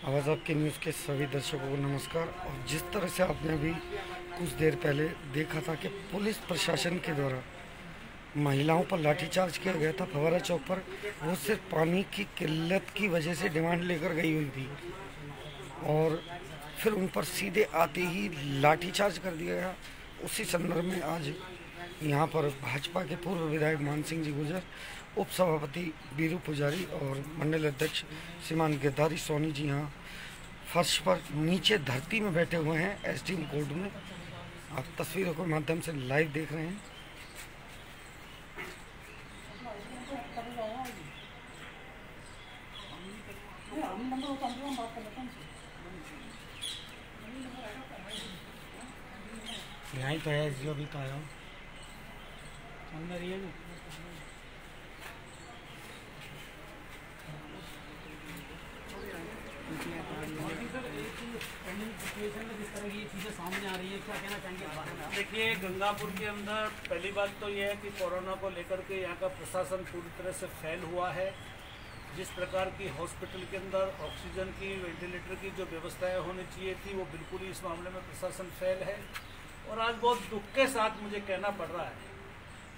आवाज़ आपके न्यूज़ के सभी दर्शकों को नमस्कार। और जिस तरह से आपने अभी कुछ देर पहले देखा था कि पुलिस प्रशासन के द्वारा महिलाओं पर लाठीचार्ज किया गया था फव्वारा चौक पर, वो सिर्फ पानी की किल्लत की वजह से डिमांड लेकर गई हुई थी और फिर उन पर सीधे आते ही लाठीचार्ज कर दिया गया। उसी संदर्भ में आज यहाँ पर भाजपा के पूर्व विधायक मान सिंह जी गुर्जर, उप सभापति बीरू पुजारी और मंडल अध्यक्ष श्रीमान गिरधारी सोनी जी यहाँ फर्श पर नीचे धरती में बैठे हुए हैं एसडीएम कोर्ट में। आप तस्वीरों के माध्यम से लाइव देख रहे हैं। यहीं तो है जो भी तो आया अंदर ही है ना। देखिए, गंगापुर के अंदर पहली बात तो यह है कि कोरोना को लेकर के यहाँ का प्रशासन पूरी तरह से फेल हुआ है। जिस प्रकार की हॉस्पिटल के अंदर ऑक्सीजन की, वेंटिलेटर की जो व्यवस्थाएं होनी चाहिए थी, वो बिल्कुल ही इस मामले में प्रशासन फेल है। और आज बहुत दुख के साथ मुझे कहना पड़ रहा है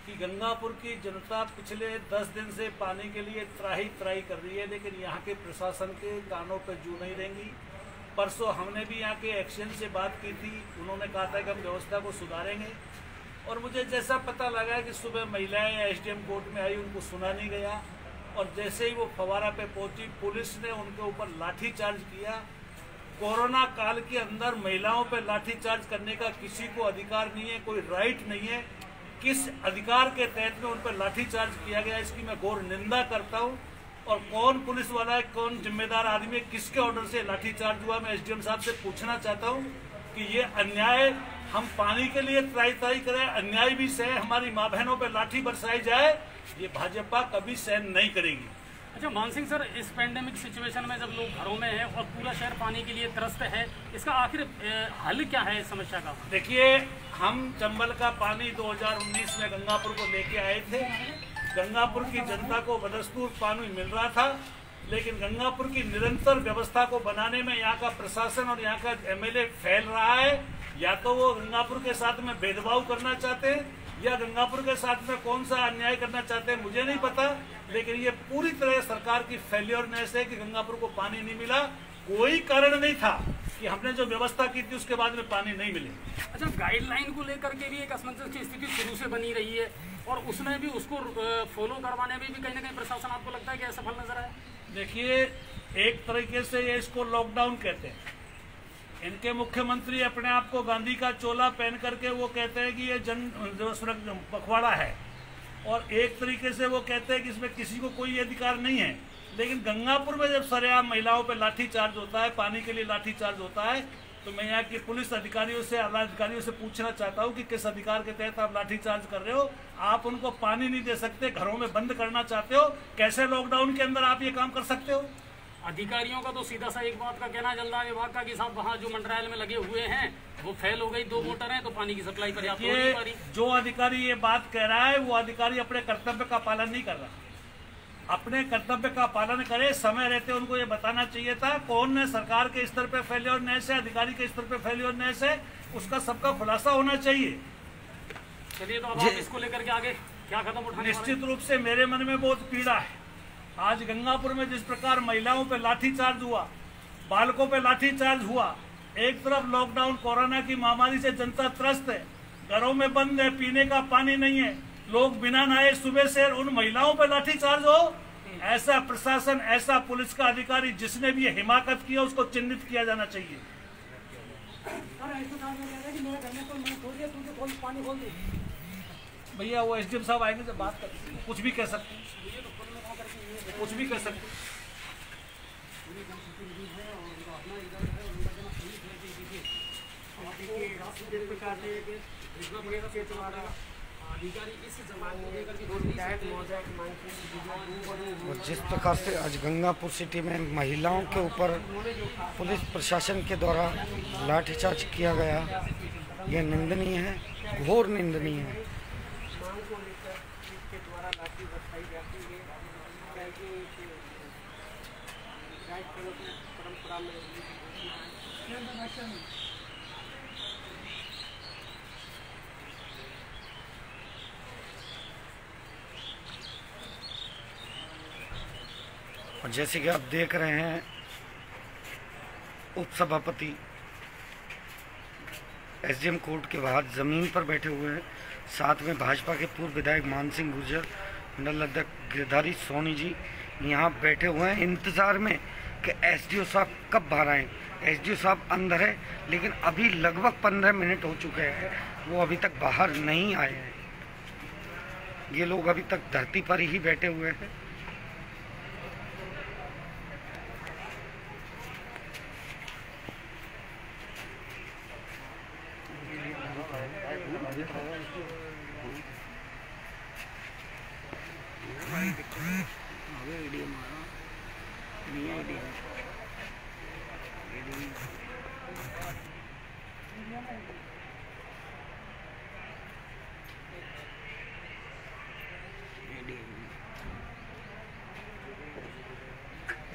कि गंगापुर की जनता पिछले 10 दिन से पानी के लिए त्राही कर रही है, लेकिन यहाँ के प्रशासन के कानों पर जू नहीं रहेंगी। परसों हमने भी यहाँ के एक्शन से बात की थी, उन्होंने कहा था कि हम व्यवस्था को सुधारेंगे। और मुझे जैसा पता लगा कि सुबह महिलाएं एसडीएम कोर्ट में आई, उनको सुना नहीं गया और जैसे ही वो फव्वारा पे पहुंची, पुलिस ने उनके ऊपर लाठीचार्ज किया। कोरोना काल के अंदर महिलाओं पर लाठीचार्ज करने का किसी को अधिकार नहीं है, कोई राइट नहीं है। किस अधिकार के तहत में उन पर लाठीचार्ज किया गया, इसकी मैं घोर निंदा करता हूं। और कौन पुलिस वाला है, कौन जिम्मेदार आदमी है, किसके ऑर्डर से लाठीचार्ज हुआ, मैं एसडीएम साहब से पूछना चाहता हूं कि ये अन्याय, हम पानी के लिए त्राही करें, अन्याय भी सहे, हमारी माँ बहनों पर लाठी बरसाई जाए, ये भाजपा कभी सहन नहीं करेगी। अच्छा मान सिंह सर, इस पेंडेमिक सिचुएशन में जब लोग घरों में हैं और पूरा शहर पानी के लिए त्रस्त है, इसका आखिर हल क्या है इस समस्या का? देखिए, हम चंबल का पानी 2019 में गंगापुर को लेके आए थे। गंगापुर की जनता को बदस्तूर पानी मिल रहा था, लेकिन गंगापुर की निरंतर व्यवस्था को बनाने में यहाँ का प्रशासन और यहाँ का एमएलए फैल रहा है। या तो वो गंगापुर के साथ में भेदभाव करना चाहते हैं या गंगापुर के साथ में कौन सा अन्याय करना चाहते हैं, मुझे नहीं पता। लेकिन ये पूरी तरह सरकार की फेलियरनेस है कि गंगापुर को पानी नहीं मिला। कोई कारण नहीं था कि हमने जो व्यवस्था की थी उसके बाद में पानी नहीं मिले। अच्छा, गाइडलाइन को लेकर के भी एक असमंजस की स्थिति शुरू से बनी रही है और उसमें भी उसको फॉलो करवाने में भी कहीं ना कहीं प्रशासन, आपको लगता है कि असफल नजर आए? देखिए, एक तरीके से ये इसको लॉकडाउन कहते हैं। इनके मुख्यमंत्री अपने आप को गांधी का चोला पहन करके वो कहते हैं कि ये जन पखवाड़ा है, और एक तरीके से वो कहते हैं कि इसमें किसी को कोई अधिकार नहीं है। लेकिन गंगापुर में जब सरेआम महिलाओं पर लाठीचार्ज होता है, पानी के लिए लाठीचार्ज होता है, तो मैं यहाँ की पुलिस अधिकारियों से, आला अधिकारियों से पूछना चाहता हूँ कि किस अधिकार के तहत आप लाठीचार्ज कर रहे हो? आप उनको पानी नहीं दे सकते, घरों में बंद करना चाहते हो, कैसे लॉकडाउन के अंदर आप ये काम कर सकते हो? अधिकारियों का तो सीधा सा एक बात का कहना चल रहा है विभाग का कि साहब वहाँ जो मंडरायल में लगे हुए हैं वो फेल हो गई, 2 मोटर हैं, तो पानी की सप्लाई पर्याप्त हो नहीं पा रही। जो अधिकारी ये बात कह रहा है वो अधिकारी अपने कर्तव्य का पालन नहीं कर रहा। अपने कर्तव्य का पालन करे, समय रहते उनको ये बताना चाहिए था कौन है सरकार के स्तर पे फेलियरनेस है, अधिकारी के स्तर पे फेलियरनेस है, उसका सबका खुलासा होना चाहिए। चलिए, तो अब आप इसको लेकर के आगे क्या कदम उठाने? निश्चित रूप से मेरे मन में बहुत पीड़ा है। आज गंगापुर में जिस प्रकार महिलाओं पे लाठीचार्ज हुआ, बालकों पे लाठीचार्ज हुआ, एक तरफ लॉकडाउन कोरोना की महामारी से जनता त्रस्त है, घरों में बंद है, पीने का पानी नहीं है, लोग बिना नहाए सुबह से उन महिलाओं पे लाठीचार्ज हो, ऐसा प्रशासन, ऐसा पुलिस का अधिकारी जिसने भी हिमाकत किया उसको चिन्हित किया जाना चाहिए। भैया वो एसडीएम साहब आएंगे जब बात कर, कुछ भी कह सकते हैं, कुछ भी कह सकते हैं। अधिकारी इस जमाने को लेकर के और जिस प्रकार से आज गंगापुर सिटी में महिलाओं के ऊपर पुलिस प्रशासन के द्वारा लाठीचार्ज किया गया, यह निंदनीय है, घोर निंदनीय है। और जैसे कि आप देख रहे हैं, उपसभापति एसडीएम कोर्ट के बाहर जमीन पर बैठे हुए हैं। साथ में भाजपा के पूर्व विधायक मान सिंह गुर्जर, मंडल अध्यक्ष गिरधारी सोनी जी यहाँ बैठे हुए हैं इंतजार में कि एसडीओ साहब कब बाहर आए। एसडीओ साहब अंदर है, लेकिन अभी लगभग 15 मिनट हो चुके हैं, वो अभी तक बाहर नहीं आए हैं। ये लोग अभी तक धरती पर ही बैठे हुए हैं।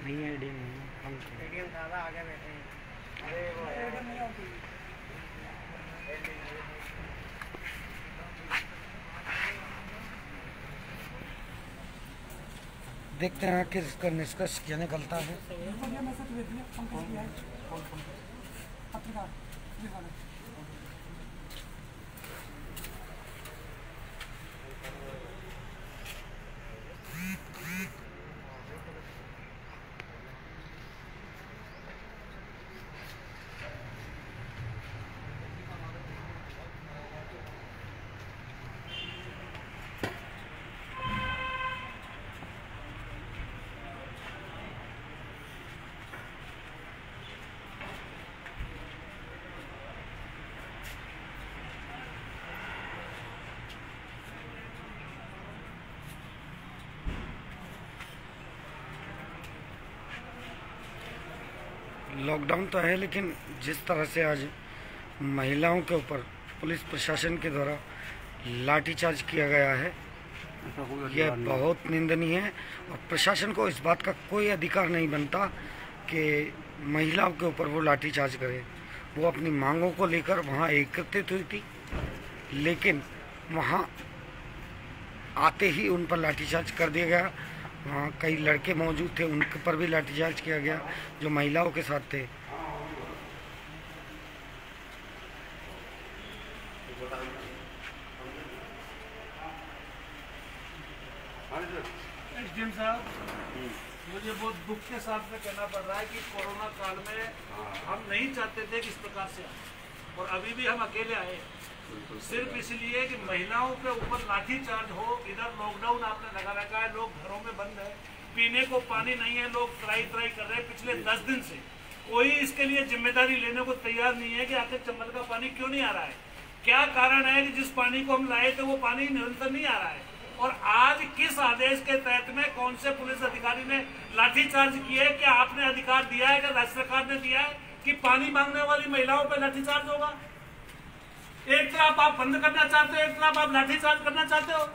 नहीं है एडीएम, हम एडीएम ज़्यादा आगे बैठे हैं। देखते हैं कि इसका निष्कर्ष क्या निकलता है। लॉकडाउन तो है, लेकिन जिस तरह से आज महिलाओं के ऊपर पुलिस प्रशासन के द्वारा लाठीचार्ज किया गया है, यह बहुत निंदनीय है। और प्रशासन को इस बात का कोई अधिकार नहीं बनता कि महिलाओं के ऊपर वो लाठीचार्ज करे। वो अपनी मांगों को लेकर वहाँ एकत्रित हुई थी, लेकिन वहाँ आते ही उन पर लाठीचार्ज कर दिया गया। वहाँ कई लड़के मौजूद थे, उनके पर भी लाठीचार्ज किया गया जो महिलाओं के साथ थे। एसडीएम साहब, मुझे बहुत दुख के साथ में कहना पड़ रहा है कि कोरोना काल में हम नहीं चाहते थे कि इस प्रकार से आए, और अभी भी हम अकेले आए सिर्फ इसलिए कि महिलाओं के ऊपर लाठीचार्ज हो। इधर लॉकडाउन आपने लगा रखा है, लोग घरों में बंद है, पीने को पानी नहीं है, लोग त्राई कर रहे हैं पिछले 10 दिन से। कोई इसके लिए जिम्मेदारी लेने को तैयार नहीं है कि आखिर चंबल का पानी क्यों नहीं आ रहा है, क्या कारण है कि जिस पानी को हम लाए थे वो पानी निरंतर नहीं आ रहा है। और आज किस आदेश के तहत में कौन से पुलिस अधिकारी ने लाठीचार्ज किए? क्या आपने अधिकार दिया है, क्या राज्य सरकार ने दिया है कि पानी मांगने वाली महिलाओं पर लाठीचार्ज होगा? एक तरफ आप बंद करना चाहते हो, एक तरफ आप लाठीचार्ज करना चाहते हो।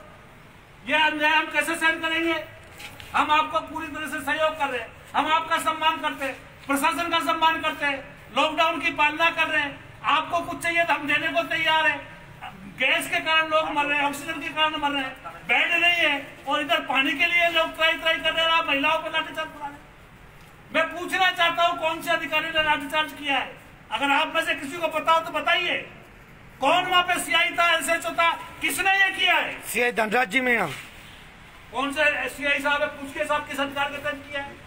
यह अन्याय हम कैसे सहन करेंगे? हम आपको पूरी तरह से सहयोग कर रहे हैं, हम आपका सम्मान करते हैं, प्रशासन का सम्मान करते हैं, लॉकडाउन की पालना कर रहे हैं। आपको कुछ चाहिए तो हम देने को तैयार है। गैस के कारण लोग मर रहे हैं, ऑक्सीजन के कारण मर रहे हैं, बेड नहीं है, और इधर पानी के लिए लोग त्राई कर रहे हैं, आप महिलाओं पर लाठीचार्ज करा रहे हैं। मैं पूछना चाहता हूँ कौन से अधिकारी ने लाठीचार्ज किया है? अगर आप में से किसी को पता हो तो बताइए। कौन वहाँ पे सीआई था, एसएचओ था, किसने ये किया है? सीआई धनराज जी में यहाँ कौन से सीआई साहब है? पूछ के साहब किस अधिकार के तहत किया है?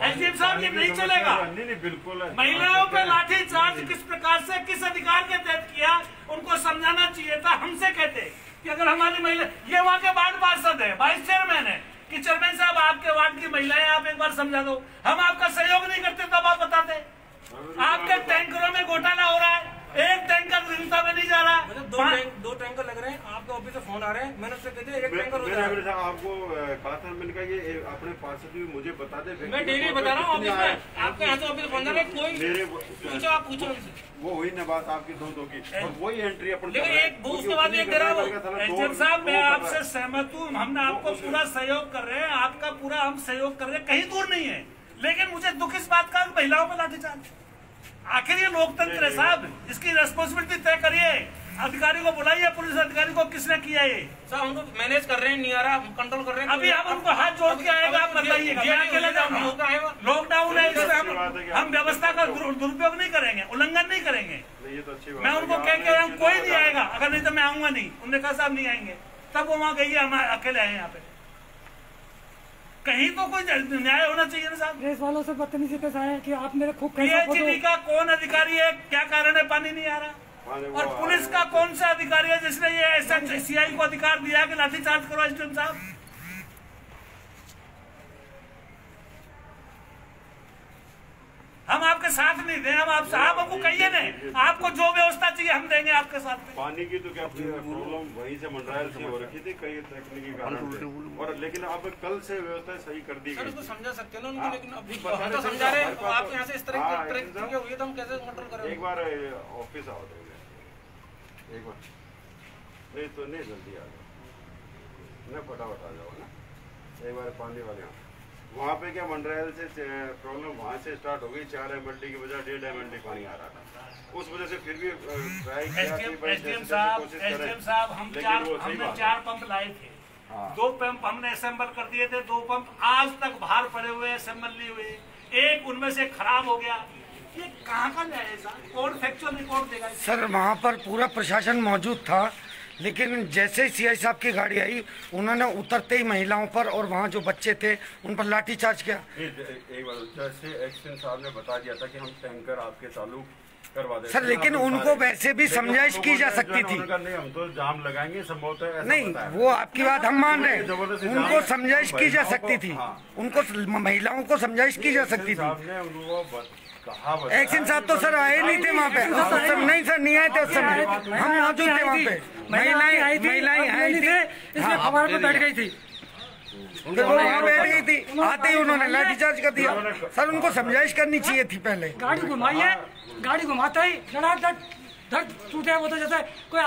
एसडीएम साहब, ये नहीं चलेगा। नहीं, बिल्कुल महिलाओं पे लाठीचार्ज किस प्रकार से, किस अधिकार के तहत किया, उनको समझाना चाहिए था। हमसे कहते कि अगर हमारी महिला, ये वहाँ के वार्ड पार्षद है, वाइस चेयरमैन है, कि चेयरमैन साहब आपके वार्ड की महिलाएं आप एक बार समझा दो। हम आपका सहयोग नहीं करते तब आप बताते। आपके टैंकरों में घोटाला हो रहा है, एक टैंकर रिश्ता में नहीं जा रहा। दो टैंकर लग रहे हैं, आपके ऑफिस से फोन आ रहे हैं, मैंने उससे कहते एक टैंकर हो रहा है। आपको कहा था, मैंने कहा ये अपने पार्षद भी मुझे बता दे। मैं डेली बता रहा हूँ ऑफिस में, आपके यहाँ से ऑफिस फोन आ रहा है, कोई पूछो, आप पूछो उनसे। वो हुई ना बात आपकी दो की, और वही एंट्री अपन उसके बाद एक एसडीएम साहब, मैं आपसे सहमत हूँ, हमने आपको पूरा सहयोग कर रहे हैं, आपका पूरा हम सहयोग कर रहे हैं, कहीं दूर नहीं है। लेकिन मुझे दुख इस बात का महिलाओं पर लाठीचार्ज, आखिर ये लोकतंत्र है साहब, इसकी रेस्पॉन्सिबिलिटी तय करिए, अधिकारी को बुलाइए, पुलिस अधिकारी को किसने किया ये सर, हम तो मैनेज कर रहे हैं, नहीं आ रहा, कंट्रोल कर रहे हैं। अभी हम उनको हाथ जोड़ के आएगा, आप बताइएगा, मैं अकेले जाऊंगा, लॉकडाउन है, इसमें हम व्यवस्था का दुरुपयोग नहीं करेंगे, उल्लंघन नहीं करेंगे। मैं उनको कह के कोई नहीं आएगा, अगर नहीं तो मैं आऊंगा नहीं। उन्होंने कहा साहब नहीं आएंगे, तब वो वहाँ गई, हम अकेले आए यहाँ पे। कहीं तो कोई न्याय होना चाहिए ना साहब। प्रेस वालों से बदतमीजी कैसा है कि आप मेरे खूब पीएचईडी का कौन अधिकारी है, क्या कारण है पानी नहीं आ रहा? और पुलिस का कौन सा अधिकारी है जिसने ये एसएचसीआई को अधिकार दिया कि लाठीचार्ज करो एसडीएम साहब? हम आपके साथ नहीं दें, हम आप साहब हमको कहिए नहीं, आपको जो व्यवस्था चाहिए हम देंगे आपके साथ में। पानी की तो क्या प्रॉब्लम वहीं से मंडरायल से हो रखी थी, कई तकनीकी कारण थे, और लेकिन अब कल से व्यवस्था सही कर दी गई। उसको समझा सकते हैं ना, लेकिन अभी तो समझा रहे हैं, आप यहाँ से इस तरह की चीजें हुई तो हम कैसे कंट्रोल करें? एक बार ऑफिस आओ, एक बार नहीं तो नहीं, जल्दी आ जाओ ना, फटाफट आ जाओ ना। एक बार पानी वाले वहाँ पे क्या मंडरायल से प्रॉब्लम वहाँ से स्टार्ट हो गई, 4 MLD की बजाय 1.5 MLD पानी आ रहा था, उस वजह से फिर भी ट्राई किया कि एसडीएम साहब हमने 4 पंप लाए थे, 2 पंप हमने असेंबल कर दिए थे, 2 पंप आज तक बाहर पड़े हुए, असेंबल नहीं हुए, एक उनमें से खराब हो गया। ये कहाँ का न्याय है साहब? कौन फैक्चुअल रिपोर्ट देगा? सर वहाँ पर पूरा प्रशासन मौजूद था, लेकिन जैसे ही सीआई साहब की गाड़ी आई, उन्होंने उतरते ही महिलाओं पर और वहाँ जो बच्चे थे उन पर लाठीचार्ज किया। एक बार जैसे एक्शन साहब ने बता दिया था कि हम टैंकर आपके चालू करवा दें सर, लेकिन उनको वैसे भी समझाइश की जा सकती थी। नहीं, हम तो जाम लगाएंगे संभवतः, नहीं वो आपकी बात हम मान रहे हैं, उनको समझाइश की जा सकती थी, उनको महिलाओं को समझाइश की जा सकती थी। एक्शन साहब तो सर आए नहीं थे वहाँ पे, नहीं सर नहीं आए थे उस समय, हम मौजूद थे वहाँ पे, महिलाएं आई थी, इसमें फवारे पे बैठ गई थी, फिर वो वहाँ बैठ गई थी, आते ही उन्होंने लाठीचार्ज कर दिया। सर उनको समझाइश करनी चाहिए थी पहले। गाड़ी घुमाई है, गाड़ी घुमाता ही धड़ टूटे, वो तो जैसे कोई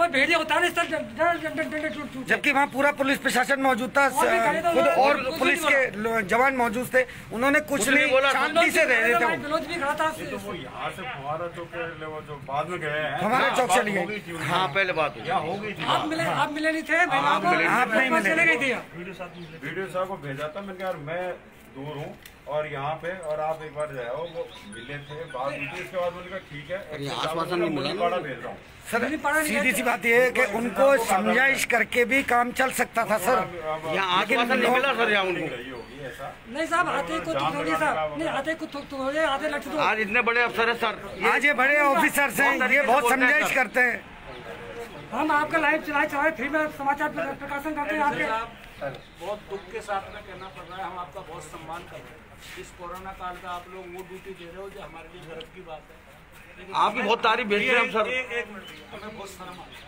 भेड़िया होता है, जबकि वहाँ पूरा पुलिस प्रशासन मौजूद था, खुद और पुलिस के जवान मौजूद थे, उन्होंने कुछ नहीं, शांति से रह रहे थे। वो यहाँ से फवारा चौक जो बाद में गए हैं, हमारे चौक चली गई। हाँ पहले बात होगी थी, आप मिले नहीं थे, आप नहीं मिले, चले गई थी। वीडियो साहब को भेजा था, मैंने कहा यार मैं दूर हूँ और यहाँ पे, और आप एक बार जाओ, वो मिले थे, बात हुई थी, इसके बाद मैंने कहा ठीक है, आश्वासन नहीं मिला, भेज रहा हूँ। सर सीधी सी बात ये है कि उनको समझाइश करके भी काम चल सकता था सर, यहाँ आश्वासन नहीं मिला सर, यहाँ उनको नहीं साहब, आते कुछ साहब नहीं आते, कुछ आते लक्ष्य। आज इतने बड़े अफसर है सर, आज ये बड़े ऑफिसर्स हैं, ये बहुत समझाइश करते हैं। हम आपका लाइव चलाए फ्री में समाचार प्रकाशन करते हैं आपके। बहुत दुख के साथ में कहना पड़ रहा है, हम आपका बहुत सम्मान कर रहे हैं। इस कोरोना काल का आप लोग वो ड्यूटी दे रहे हो जो हमारे लिए गर्व की बात है। आपकी बहुत तारीफ भेज रहे हैं हम सर। एक मिनट, हमें बहुत शर्म आ रही है।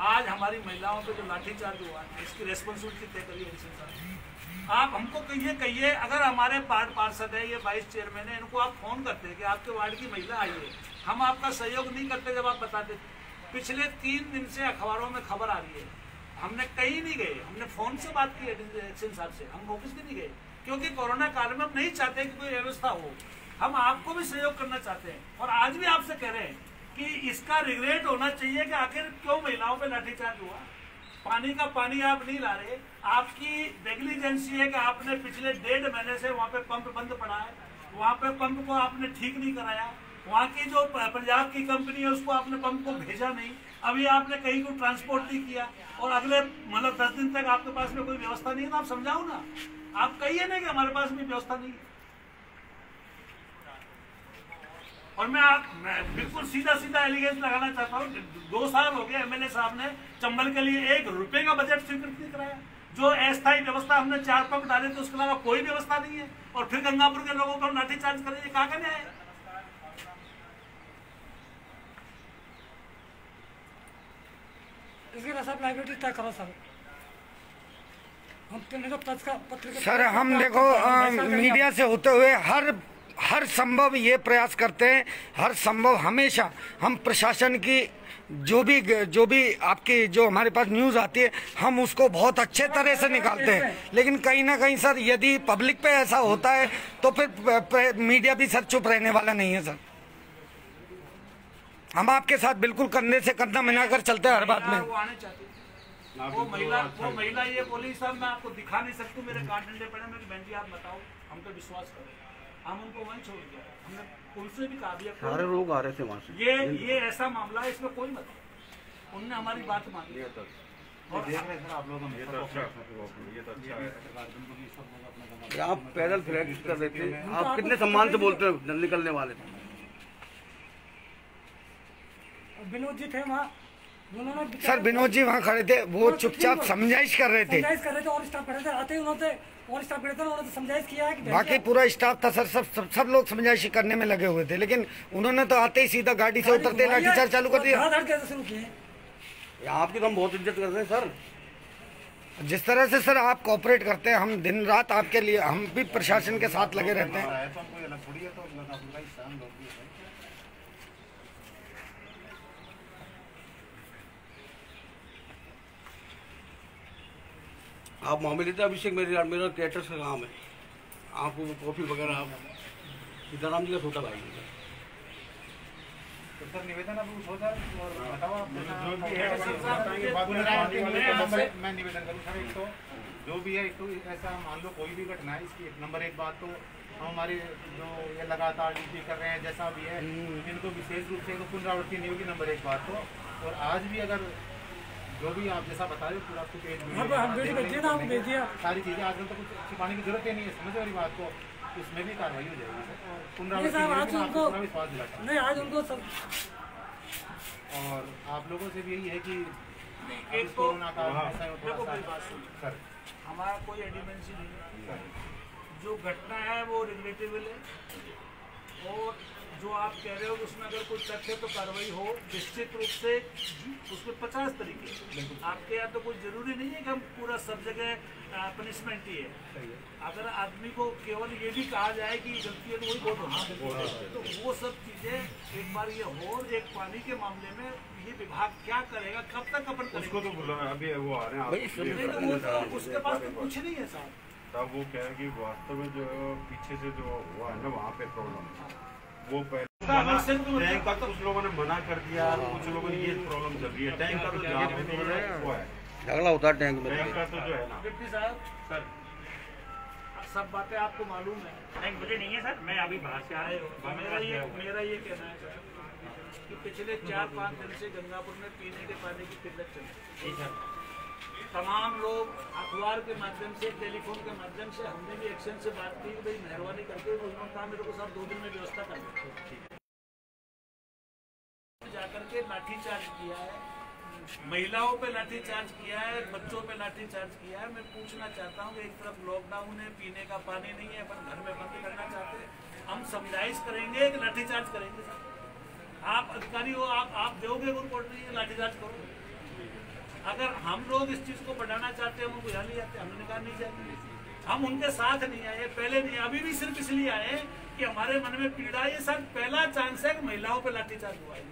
आज हमारी महिलाओं पे जो लाठीचार्ज हुआ है, इसकी रेस्पॉन्सिबिलिटी तय करिए। आप हमको कहिए अगर हमारे पार्षद है, ये वाइस चेयरमैन है, इनको आप फोन करते हैं कि आपके वार्ड की महिला आई है, हम आपका सहयोग नहीं करते जब आप बताते। पिछले 3 दिन से अखबारों में खबर आ रही है, हमने कहीं नहीं गए, हमने फोन से बात की एक्शन साहब से, हम ऑफिस भी नहीं गए, क्योंकि कोरोना काल में हम नहीं चाहते कि कोई व्यवस्था हो, हम आपको भी सहयोग करना चाहते हैं। और आज भी आपसे कह रहे हैं कि इसका रिग्रेट होना चाहिए कि आखिर क्यों महिलाओं पे लाठीचार्ज हुआ। पानी का पानी आप नहीं ला रहे, आपकी नेग्लिजेंसी है कि आपने पिछले 1.5 महीने से वहाँ पे पंप बंद पड़ा है, वहाँ पे पंप को आपने ठीक नहीं कराया, वहाँ की जो पंजाब की कंपनी है उसको आपने पंप को भेजा नहीं, अभी आपने कहीं को ट्रांसपोर्ट नहीं किया, और अगले मतलब 10 दिन तक आपके पास में कोई व्यवस्था नहीं है, तो आप समझाओ ना, आप कहिए ना कि हमारे पास में व्यवस्था नहीं है। और मैं बिल्कुल सीधा एलिगेंस लगाना चाहता हूँ, 2 साल हो गए एमएलए साहब ने चंबल के लिए 1 रुपए का बजट स्वीकृत नहीं कराया। जो अस्थायी व्यवस्था हमने 4 पंप डाले थे, उसके अलावा कोई व्यवस्था नहीं है, और फिर गंगापुर के लोगों को लाठीचार्ज करेंगे, कहाँ का न्याय है? इसके लिए सब लाइब्रेरी तय करो सर। हम तो पत्रिका सर हम देखो मीडिया से होते हुए हर संभव ये प्रयास करते हैं, हर संभव हमेशा हम प्रशासन की जो भी आपकी जो हमारे पास न्यूज़ आती है हम उसको बहुत अच्छे तरह से निकालते हैं, लेकिन कहीं ना कहीं सर यदि पब्लिक पे ऐसा होता है तो फिर मीडिया भी सर चुप रहने वाला नहीं है सर। हम आपके साथ बिल्कुल कंधे से कंधा मिलाकर चलते हैं हर बात में। वो आने चाहती है, वो महिला ये बोली सर मैं आपको दिखा नहीं सकती, मेरे कार्ड डंडे पड़े। मैं बहन जी आप बताओ, हम तो विश्वास करें, हम उनको वहीं छोड़ दिया। हमने पुलिस से भी कहा दिया, सारे लोग आ रहे थे वहाँ से। ये ऐसा मामला है, इसमें कोई मतलब, उनने हमारी बात मान ली। और देख रहे सर आप लोग, ये तो अच्छा है। आप पैदल फ्लैग कर रहे थे, आप कितने सम्मान से बोलते हैं निकलने वाले थे। विनोद जी थे वहाँ, उन्होंने सर विनोद जी वहाँ खड़े थे, वो चुपचाप समझाइश कर रहे थे और स्टाफ खड़े थे, आते ही उन्होंने और स्टाफ खड़े थे, उन्होंने समझाइश किया है कि बाकी पूरा स्टाफ था सर, सब लोग समझाइश करने में लगे हुए थे, लेकिन उन्होंने तो आते ही सीधा गाड़ी से उतरते लाठीचार्ज चालू कर दिया। कैसे शुरू किए? आपकी तो हम बहुत इज्जत करते हैं सर। जिस तरह से सर आप कोऑपरेट करते हैं, हम दिन रात आपके लिए, हम भी प्रशासन के साथ लगे रहते हैं। आप मामले लेते अभिषेक, मेरा कैटर्स का काम है, आपको कॉफी वगैरह आप सीताराम जी का छोटा भाई है। सर निवेदन अब उठो सर और बताओ आप मैं निवेदन करूँ सर, एक तो जो भी है, एक तो ऐसा मान लो कोई भी घटना है, इसकी नंबर एक बात तो हम हमारे जो ये लगातार ड्यूटी कर रहे हैं जैसा भी है इनको विशेष रूप से पुनरावृत्ति नहीं होगी, नंबर एक बात तो। और आज भी अगर जो भी आप जैसा बता रहे हो पूरा आपको पेज सारी चीज़ें आजकल तो कुछ छिपाने की जरूरत ही नहीं है, समझ वाली बात को, इसमें भी कार्रवाई हो जाएगी। पुनरावृत्ति विश्वास दिलाता नहीं आज उनको सब। और आप लोगों से भी यही है कि एक कोरोना का सर हमारा कोई एडिमेंसी नहीं है, जो घटना है वो रिलेटेबल है, और जो आप कह रहे हो उसमें अगर कोई तथ्य तो कार्रवाई हो निश्चित रूप से, उसमें 50 तरीके आपके यहाँ तो कोई जरूरी नहीं है कि हम पूरा सब जगह पनिशमेंट ही है। अगर आदमी को केवल ये भी कहा जाए कि गलती है तो वही बहुत होना, तो वो सब चीजें एक बार ये हो। एक पानी के मामले में ये विभाग क्या करेगा, कब तक अपन उसको तो बोला अभी वो आ रहे हैं, उसके पास तो कुछ नहीं है साहब। तब वो कह कि वास्तव में जो पीछे से जो हुआ है ना वहाँ पे प्रॉब्लम वो पहले टैंक का तो कुछ लोगों ने मना कर दिया, कुछ लोगों ने ये प्रॉब्लम चल रही है टैंक का, तो जहाँ पे वो है झगड़ा होता है टैंक में, टैंक का तो जो है ना। डिप्टी साहब सर सब बातें आपको मालूम है, नहीं मुझे नहीं है सर, मैं अभी बाहर से आया हूँ। मेरा ये कहना है सर कि पिछले 4-5 दिन से गंगापुर में पीने के पानी की किल्लत चल रही है। तमाम लोग अखबार के माध्यम से, टेलीफोन के माध्यम से, हमने भी एक्शन से बात की कि भाई मेहरबानी करके उन्होंने कहा मेरे को साहब 2 दिन में व्यवस्था कर जाकर के लाठीचार्ज किया है, महिलाओं पे लाठीचार्ज किया है, बच्चों पे लाठीचार्ज किया है। मैं पूछना चाहता हूँ कि एक तरफ लॉकडाउन है, पीने का पानी नहीं है, अपन घर में बंद करना चाहते हैं, हम समझाइश करेंगे कि लाठीचार्ज करेंगे सर? आप अधिकारी हो, आप दोगे रिपोर्ट नहीं है, लाठीचार्ज करो। अगर हम लोग इस चीज को बढ़ाना चाहते हैं, हम उनको यहाँ ले जाते हैं, हमने कहा नहीं जाएंगे, हम उनके साथ नहीं आए, पहले नहीं, अभी भी सिर्फ इसलिए आए कि हमारे मन में पीड़ा, ये सर पहला चांस है कि महिलाओं पे लाठीचार्ज हुआ है।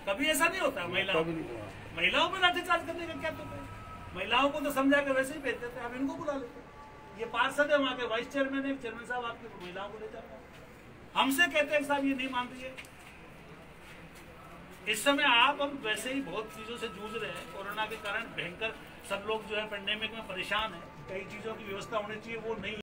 कभी ऐसा नहीं होता, महिलाओं पे लाठीचार्ज करने का क्या तो है? महिलाओं को तो समझा के वैसे ही भेज देते, हम इनको बुला लेते। ये पार्षद है, वहाँ के वाइस चेयरमैन है, चेयरमैन साहब आपकी महिलाओं को ले जाते, हमसे कहते हैं साहब ये नहीं मान रही है। इस समय हम वैसे ही बहुत चीजों से जूझ रहे हैं, कोरोना के कारण भयंकर सब लोग जो है पेंडेमिक में परेशान है, कई चीजों की व्यवस्था होनी चाहिए वो नहीं।